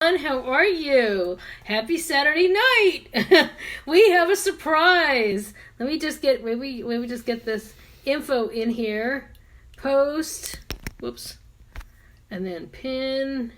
How are you? Happy Saturday night. We have a surprise. Let me just get this info in here. Post. Whoops. And then pin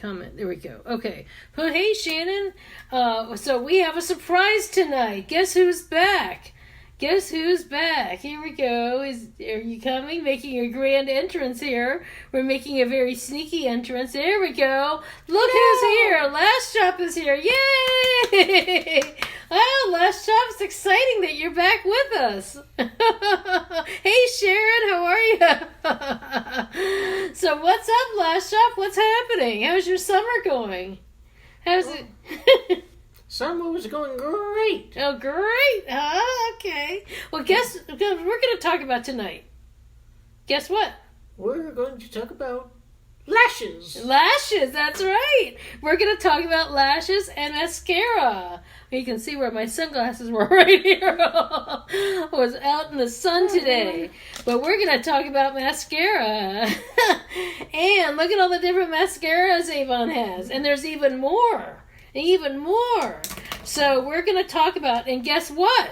comment. There we go. Okay. Well, hey Shannon. So we have a surprise tonight. Guess who's back? Guess who's back? Here we go. Are you coming? Making a grand entrance here. We're making a very sneaky entrance. There we go. Look who's here. Lash Shop is here. Yay! Oh, Lash Shop, it's exciting that you're back with us. Hey Sharon, how are you? So what's up, Lash Shop? What's happening? How's your summer going? How's it? Summer was going great. Oh, great. Okay. Well, guess what we're going to talk about tonight? Guess what? We're going to talk about lashes. Lashes, that's right. We're going to talk about lashes and mascara. You can see where my sunglasses were right here. I was out in the sun today. But we're going to talk about mascara. And look at all the different mascaras Avon has. And there's even more. So we're going to talk about, and guess what?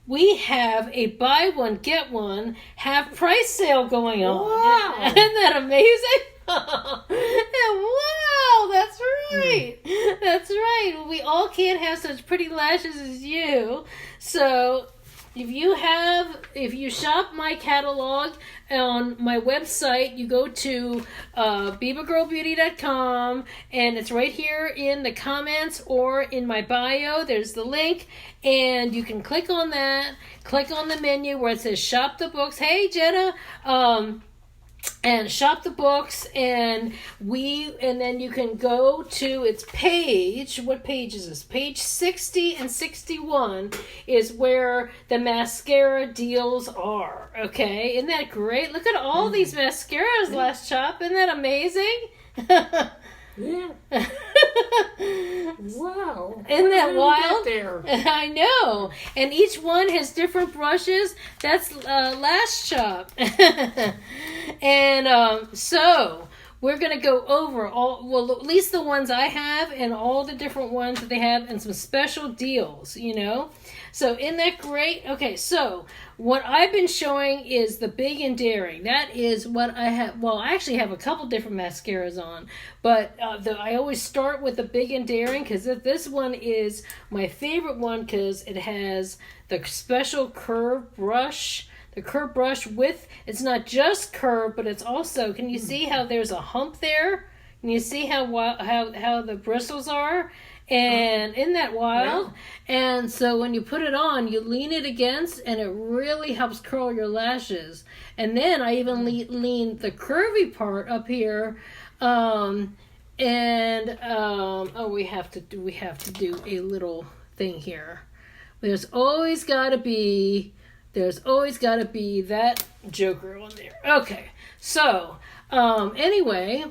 We have a buy one, get one, half price sale going on. Wow. Isn't that amazing? Wow, that's right. That's right. We all can't have such pretty lashes as you. So if you shop my catalog on my website, you go to BibaGirrrlBeauty.com, and it's right here in the comments or in my bio. There's the link, and you can click on that. Click on the menu where it says Shop the Books. Hey, Jenna. And shop the books, and then you can go to its page. What page is this? Page 60 and 61 is where the mascara deals are. Okay, isn't that great? Look at all these mascaras, Lash Shop. Isn't that amazing? Yeah. Wow. Isn't that wild? There? I know. And each one has different brushes. That's Lash Shop. And so we're going to go over at least the ones I have and all the different ones that they have and some special deals, So isn't that great? Okay, so what I've been showing is the Big and Daring. That is what I have. Well, I actually have a couple different mascaras on, but I always start with the Big and Daring because this one is my favorite one because it has the special curve brush. The curve brush it's not just curve, but it's also, can you see how there's a hump there? Can you see how the bristles are? And isn't that wild? Yeah. And so when you put it on, you lean it against, and it really helps curl your lashes. And then I even lean the curvy part up here. We have to do a little thing here. There's always got to be that joker on there. Okay, so anyway,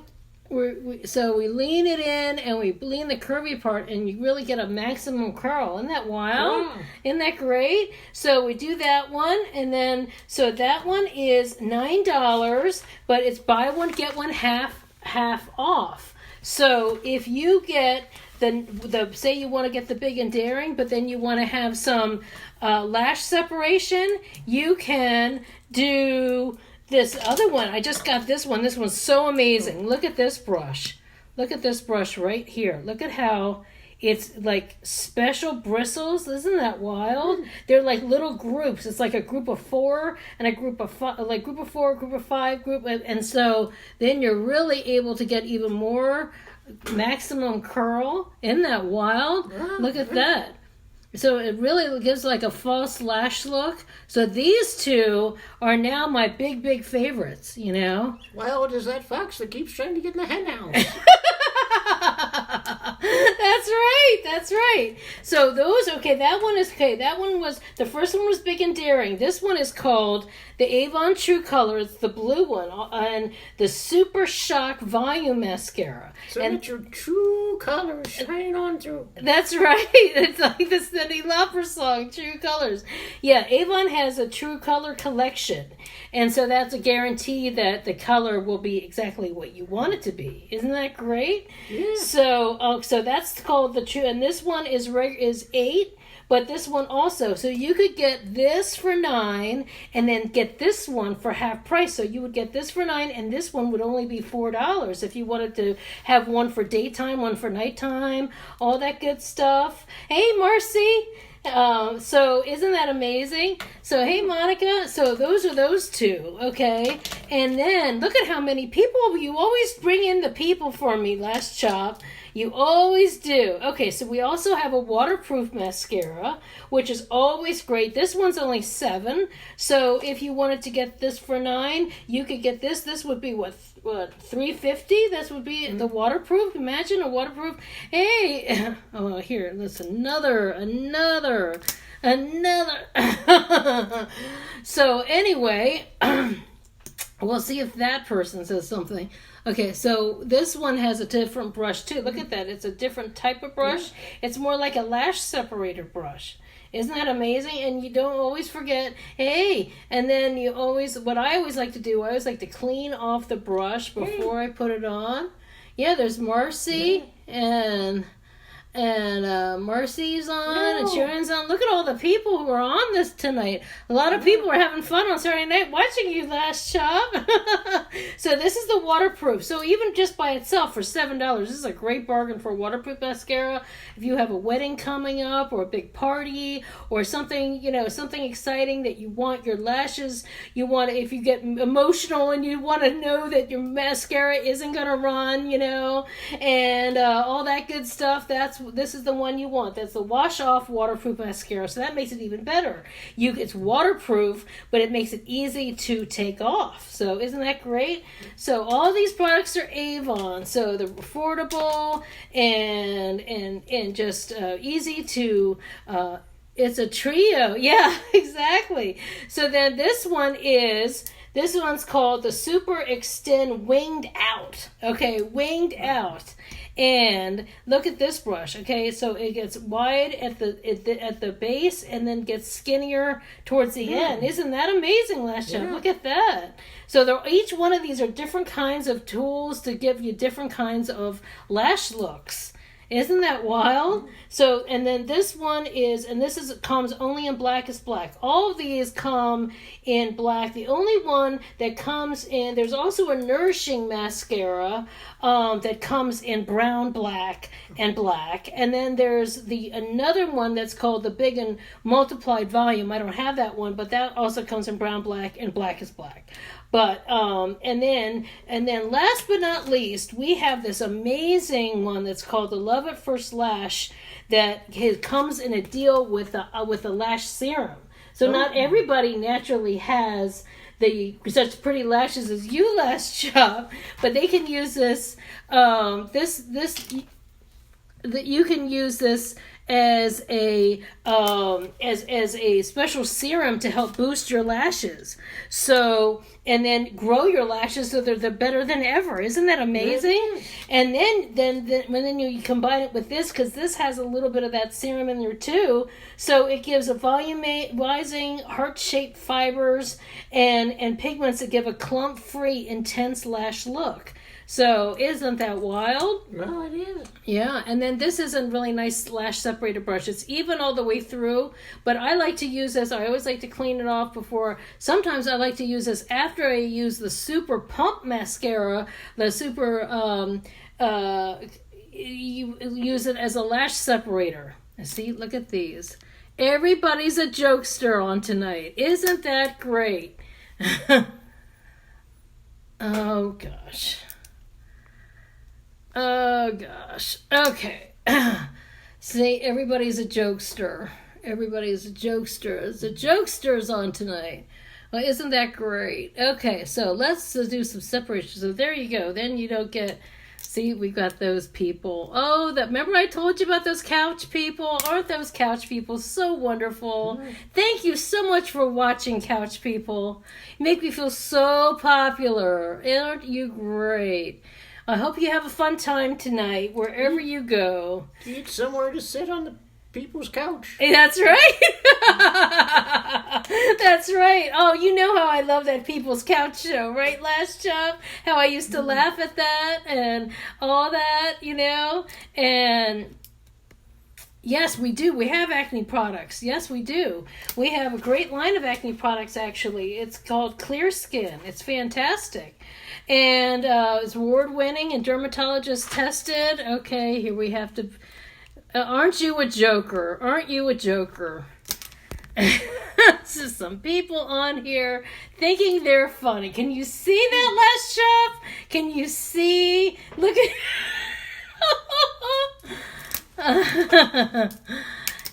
we lean it in and we lean the curvy part, and you really get a maximum curl. Isn't that wild? Yeah. Isn't that great? So we do that one, and then so that one is $9, but it's buy one get one half off. So if you get the say you want to get the Big and Daring, but then you want to have some lash separation, you can do this other one. I just got this one. This one's so amazing. Look at this brush. Look at this brush right here. Look at how it's like special bristles. Isn't that wild? They're like little groups. It's like a group of 4 and a group of 5, like group of 4, group of 5, and so then you're really able to get even more maximum curl. Isn't that wild? Look at that. So it really gives like a false lash look. So these two are now my big favorites, Well, there's that fox that keeps trying to get in the hen house. That's right. So that one was, the first one was Big and Daring. This one is called the Avon True Color. It's the blue one, and the Super Shock Volume Mascara. So it's your true colors shine on through. That's right. It's like the Cyndi Lauper song, True Colors. Yeah, Avon has a True Color collection. And so that's a guarantee that the color will be exactly what you want it to be. Isn't that great? Yeah. So that's called the True. And this one is 8. But this one also, so you could get this for $9 and then get this one for half price. So you would get this for $9 and this one would only be $4 if you wanted to have one for daytime, one for nighttime, all that good stuff. Hey, Marcy. So isn't that amazing? So hey, Monica. So those are those two, okay? And then look at how many people. You always bring in the people for me, Lash Chop. You always do. Okay, so we also have a waterproof mascara, which is always great. This one's only $7. So if you wanted to get this for $9, you could get this. This would be what $3.50? This would be the waterproof. Imagine a waterproof. Hey, oh, here, listen, another. So anyway, we'll see if that person says something. Okay, so this one has a different brush too. Look at that. It's a different type of brush. Yeah. It's more like a lash separator brush. Isn't that amazing? And you don't always forget, hey, and then what I always like to do, I always like to clean off the brush before I put it on. Yeah, there's Marcy and Marcy's on, and Sharon's on. Look at all the people who are on this tonight. A lot of people are having fun on Saturday night watching you, Lash Chop. So this is the waterproof. So even just by itself for $7, this is a great bargain for a waterproof mascara. If you have a wedding coming up or a big party or something, something exciting that you want your lashes, if you get emotional and you want to know that your mascara isn't going to run, and all that good stuff, this is the one you want. That's the wash off waterproof mascara. So that makes it even better. It's waterproof, but it makes it easy to take off. So isn't that great? So all these products are Avon. So they're affordable and just easy to. It's a trio. Yeah, exactly. So then this one's called the Super Extend Winged Out. Okay, winged out. And look at this brush, okay? So it gets wide at the base and then gets skinnier towards the end. Isn't that amazing, Lash Chop? Look at that. So each one of these are different kinds of tools to give you different kinds of lash looks. Isn't that wild? So, and then this one comes only in blackest black. All of these come in black. The only one that comes in, there's also a nourishing mascara that comes in brown, black, and black. And then there's another one that's called the Big and Multiplied Volume. I don't have that one, but that also comes in brown, black, and blackest black. But and then last but not least, we have this amazing one that's called the Love at First Lash that comes in a deal with the Lash Serum. So not everybody naturally has such pretty lashes as you, Lash Chop, but they can use this. You can use this as a special serum to help boost your lashes. So, and then grow your lashes so they're better than ever. Isn't that amazing? And then you combine it with this, because this has a little bit of that serum in there too. So it gives a volumizing, heart-shaped fibers and pigments that give a clump-free, intense lash look. So isn't that wild? No, it is. Yeah, and then this is a really nice lash separator brush. It's even all the way through, but I like to use this. I always like to clean it off before. Sometimes I like to use this after I use the Super Pump Mascara, the Super, you use it as a lash separator. See, look at these. Everybody's a jokester on tonight. Isn't that great? Oh, gosh. Oh, gosh. Okay. See, everybody's a jokester. Everybody's a jokester. The jokester's on tonight. Well, isn't that great? Okay, so let's do some separation. So there you go. Then you don't get... See, we got those people. Oh, remember I told you about those couch people? Aren't those couch people so wonderful? Mm-hmm. Thank you so much for watching, couch people. You make me feel so popular. Aren't you great? I hope you have a fun time tonight, wherever you go. Need somewhere to sit on the people's couch. Hey, that's right. That's right. Oh, you know how I love that People's Couch show, right, Lash Chop? How I used to laugh at that and all that, And yes, we do. We have acne products. Yes, we do. We have a great line of acne products, actually. It's called Clear Skin. It's fantastic. And it's award-winning and dermatologist tested. Okay, here we have to... aren't you a joker? Aren't you a joker? Just some people on here thinking they're funny. Can you see that, Lash Chop? Can you see? Look at...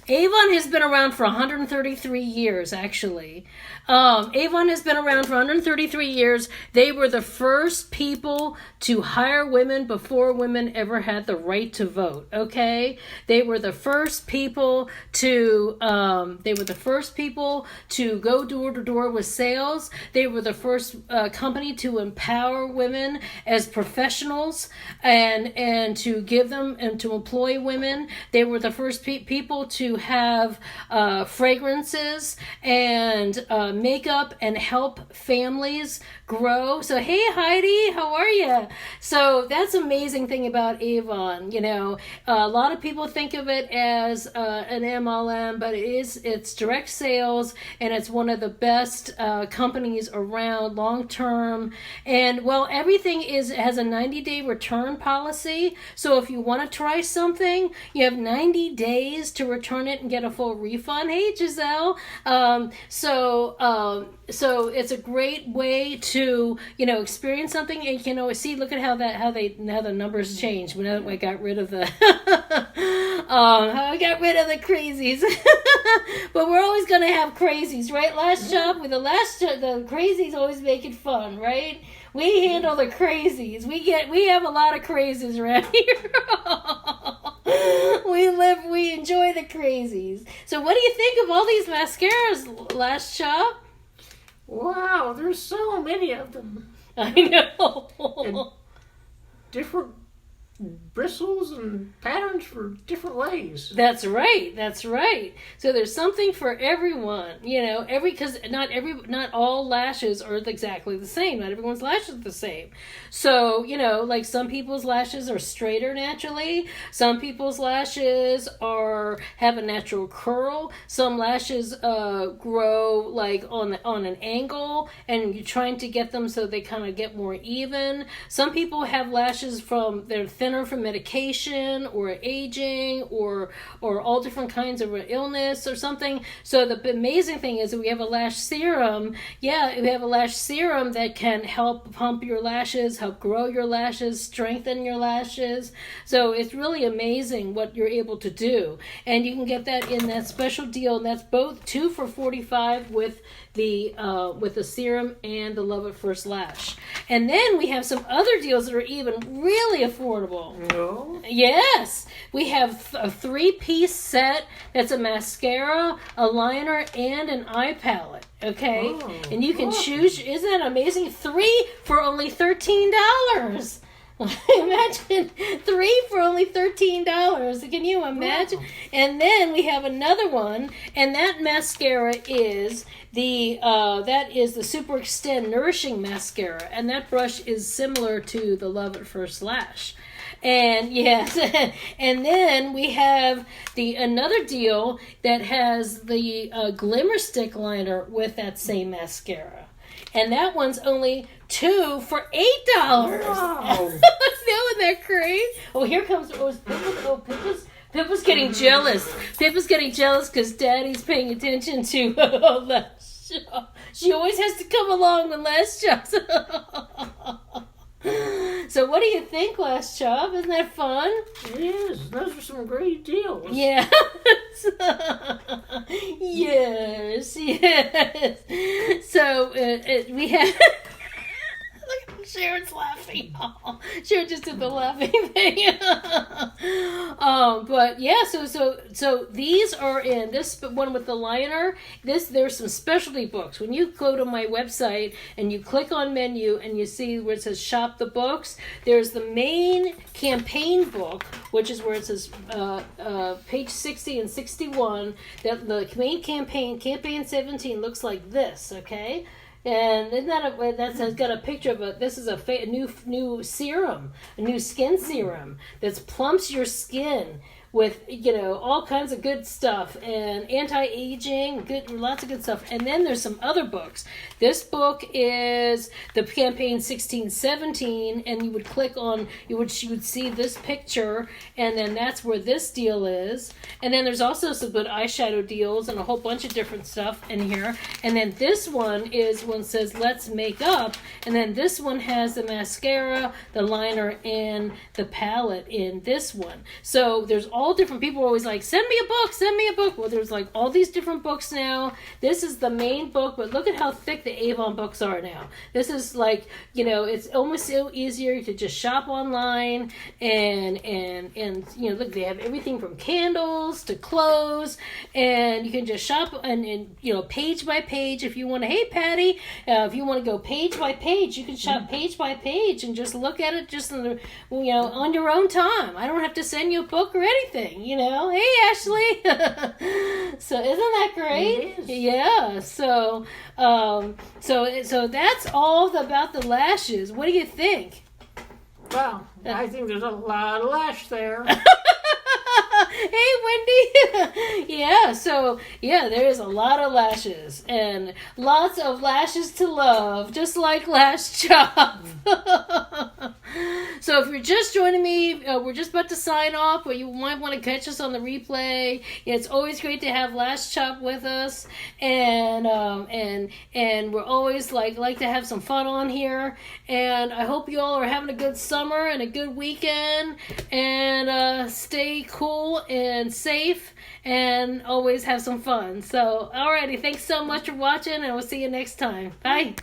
Avon has been around for 133 years, actually. Avon has been around for 133 years. They were the first people to hire women before women ever had the right to vote, okay? They were the first people to go door to door with sales. They were the first company to empower women as professionals and to give them and to employ women. They were the first people to have fragrances and makeup and help families grow. So hey Heidi, how are you? So that's amazing thing about Avon. A lot of people think of it as an MLM, but it's direct sales, and it's one of the best companies around long term. And well, everything has a 90-day return policy. So if you want to try something, you have 90 days to return it and get a full refund. Hey Giselle. So it's a great way to experience something, and see, look at how the numbers changed when I got rid of the how I got rid of the crazies. But we're always gonna have crazies, right? Lash Chop with the crazies always make it fun, right? We handle the crazies. We have a lot of crazies around here. We enjoy the crazies. So what do you think of all these mascaras, Lash Chop? Wow, there's so many of them. I know. And different bristles and patterns for different ways. That's right. So there's something for everyone, because not all lashes are exactly the same. Not everyone's lashes are the same. So, like some people's lashes are straighter naturally. Some people's lashes have a natural curl. Some lashes grow like on an angle, and you're trying to get them so they kind of get more even. Some people have lashes they're thinner from medication or aging or all different kinds of illness or something. So the amazing thing is that we have a lash serum. Yeah, we have a lash serum that can help pump your lashes, help grow your lashes, strengthen your lashes. So it's really amazing what you're able to do. And you can get that in that special deal, and that's both 2 for $45 with the serum and the Love at First Lash. And then we have some other deals that are even really affordable. No. Yes, we have a 3-piece set that's a mascara, a liner, and an eye palette. Okay, and you can choose. Isn't that amazing? 3 for only $13. Imagine 3 for only $13. Can you imagine? Wow. And then we have another one, and that mascara is the Super Extend Nourishing Mascara, and that brush is similar to the Love at First Lash. And yes, and then we have another deal that has the Glimmer Stick Liner with that same mascara. And that one's only 2 for $8. Wow. Isn't that crazy? Oh, here comes Pippa's getting jealous. Pippa's getting jealous because Daddy's paying attention to Lash Chop. She always has to come along with Lash Chop. So what do you think, Lash Chop? Isn't that fun? Yes, those are some great deals. Yeah. Yes. So we have... Sharon's laughing. Sharon just did the laughing thing. But yeah, so these are in this one with the liner. There's some specialty books. When you go to my website and you click on menu and you see where it says shop the books, there's the main campaign book, which is where it says page 60 and 61. That the main campaign 17 looks like this. Okay. And isn't that that's got a picture of this is a new serum, a new skin serum that's plumps your skin with all kinds of good stuff and anti-aging, lots of good stuff. And then there's some other books. This book is the campaign 16-17, and you would click on you would see this picture, and then that's where this deal is. And then there's also some good eyeshadow deals and a whole bunch of different stuff in here. And then this one is one says Let's Make Up, and then this one has the mascara, the liner, and the palette in this one. So there's all different people are always like, send me a book. Well, there's like all these different books now. This is the main book, but look at how thick the Avon books are now. This is like, it's almost so easier to just shop online and look, they have everything from candles to clothes, and you can just shop and page by page if you want to. Hey, Patty, if you want to go page by page, you can shop page by page and just look at it just on your own time. I don't have to send you a book or anything. Hey, Ashley. So isn't that great? It is. Yeah. So that's all about the lashes. What do you think? Well, I think there's a lot of lash there. Hey, Wendy. Yeah, there is a lot of lashes and lots of lashes to love, just like Lash Chop. So if you're just joining me, we're just about to sign off, but you might want to catch us on the replay. It's always great to have Lash Chop with us, and we're always like to have some fun on here. And I hope you all are having a good summer and a good weekend, and stay cool and safe, and always have some fun. So, alrighty, thanks so much for watching, and we'll see you next time. Bye.